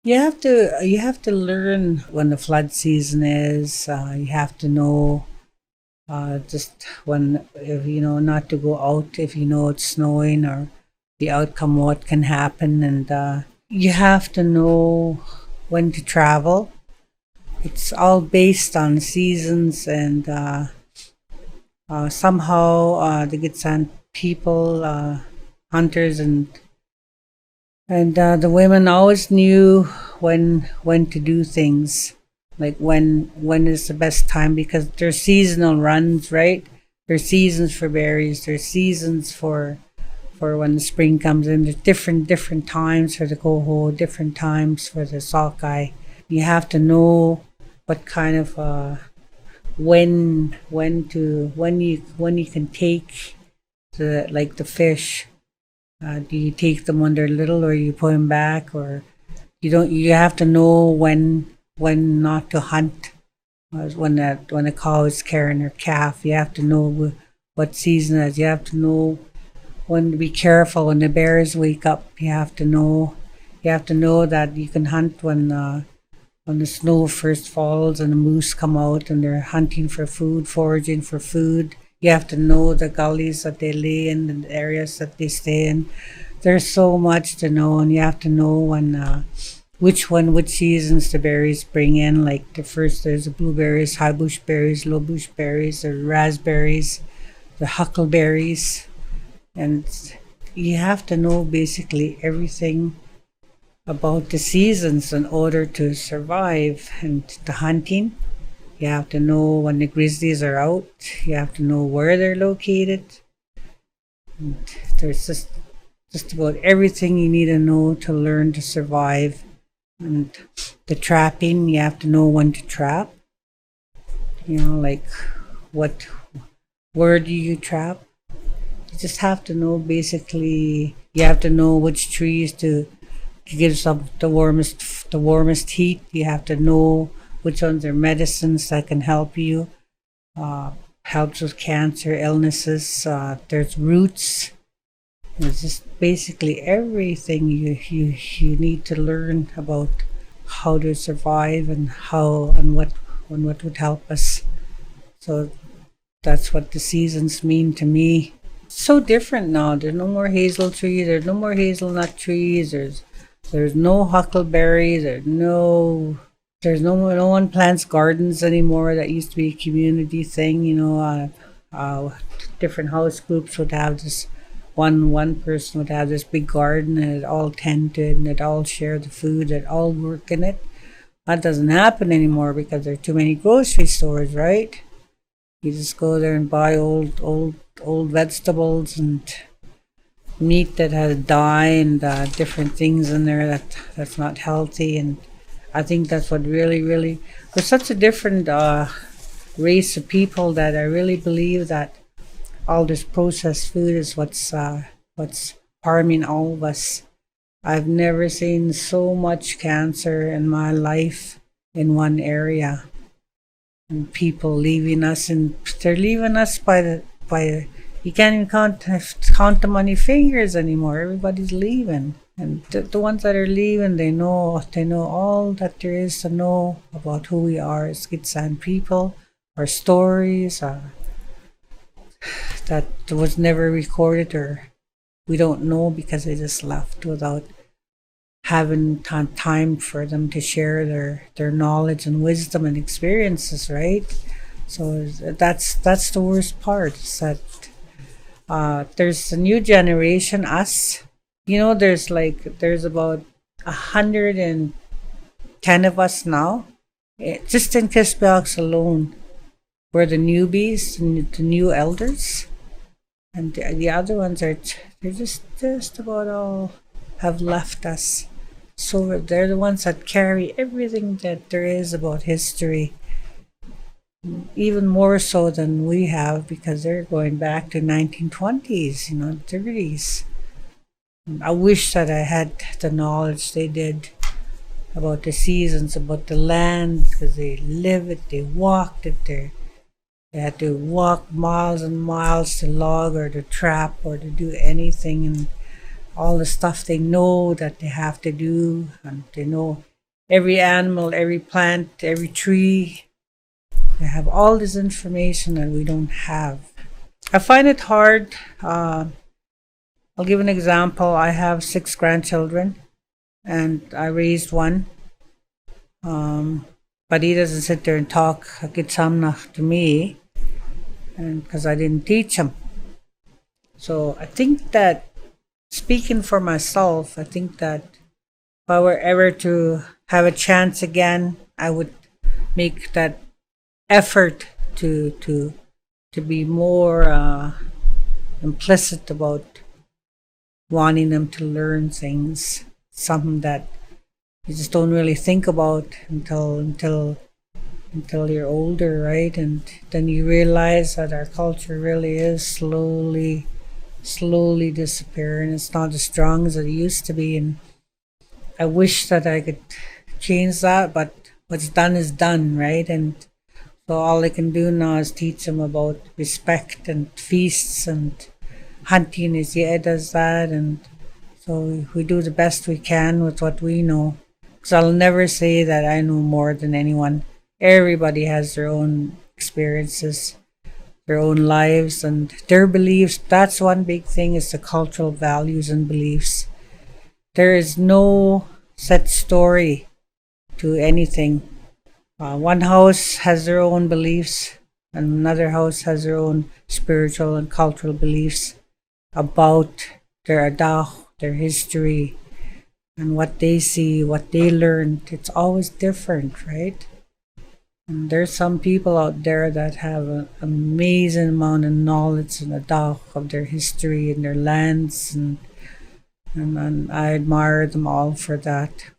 You have to learn when the flood season is. You have to know just when, if you know, not to go out if you know it's snowing, or the outcome, what can happen. And you have to know when to travel. It's all based on seasons. And somehow the Gitxsan people, hunters, and the women always knew when to do things, like when is the best time, because there's seasonal runs, right? There's seasons for berries. There's seasons for when the spring comes in. There's different times for the coho, different times for the sockeye. You have to know what kind of when you can take the fish. Do you take them when they're little, or you put them back, or you don't? You have to know when not to hunt. When a cow is carrying her calf, you have to know what season it is. You have to know when to be careful when the bears wake up. You have to know. You have to know that you can hunt when the snow first falls and the moose come out and they're hunting for food, foraging for food. You have to know the gullies that they lay in and the areas that they stay in. There's so much to know, and you have to know when, which seasons the berries bring in. Like there's the blueberries, high bush berries, low bush berries, the raspberries, the huckleberries, and you have to know basically everything about the seasons in order to survive. And the hunting, you have to know when the grizzlies are out. You have to know where they're located. And there's just about everything you need to know to learn to survive. And the trapping, you have to know when to trap. Like where do you trap? You just have to know basically. You have to know which trees to give some the warmest heat. You have to know which ones are medicines that can help you, helps with cancer, illnesses. There's roots. It's just basically everything you need to learn about how to survive, and what would help us. So that's what the seasons mean to me. It's so different now. There's no more hazel trees. There's no more hazelnut trees. There's no huckleberries. No one plants gardens anymore. That used to be a community thing. Different house groups would have this. One person would have this big garden, and it all tended, and it all share the food, it all work in it. That doesn't happen anymore because there are too many grocery stores, right? You just go there and buy old vegetables and meat that has dye and different things in there that's not healthy. And I think that's what really we're such a different race of people, that I really believe that all this processed food is what's harming all of us. I've never seen so much cancer in my life in one area, and people leaving us, and they're leaving us by you can't even count them on your fingers anymore. Everybody's leaving, and the ones that are leaving, they know all that there is to know about who we are as Gitxsan people, our stories. That was never recorded, or we don't know because they just left without having time for them to share their knowledge and wisdom and experiences, right? So that's the worst part, is that there's a new generation, us. There's about 110 of us now, just in Kispiox alone. We're the newbies, the new elders, and the other ones they're just about all have left us. So they're the ones that carry everything that there is about history, even more so than we have, because they're going back to 1920s, 30s. I wish that I had the knowledge they did about the seasons, about the land, because they live it, they walked it, they had to walk miles and miles to log or to trap or to do anything, and all the stuff they know that they have to do, and they know every animal, every plant, every tree. They have all this information that we don't have. I find it hard. I'll give an example. I have 6 grandchildren, and I raised one. But he doesn't sit there and talk Gitxsan to me, and because I didn't teach him. So I think that, speaking for myself, I think that if I were ever to have a chance again, I would make that effort to be more implicit about wanting them to learn things, something that you just don't really think about until you're older, right? And then you realize that our culture really is slowly disappearing. It's not as strong as it used to be, and I wish that I could change that, but what's done is done, right? And so all I can do now is teach them about respect and feasts, and hunting is does that, and so we do the best we can with what we know. Because I'll never say that I know more than anyone. Everybody has their own experiences, their own lives, and their beliefs. That's one big thing, is the cultural values and beliefs. There is no set story to anything. One house has their own beliefs, and another house has their own spiritual and cultural beliefs about their adach, their history, and what they see, what they learned. It's always different, right? And there's some people out there that have an amazing amount of knowledge and adach of their history and their lands, and I admire them all for that.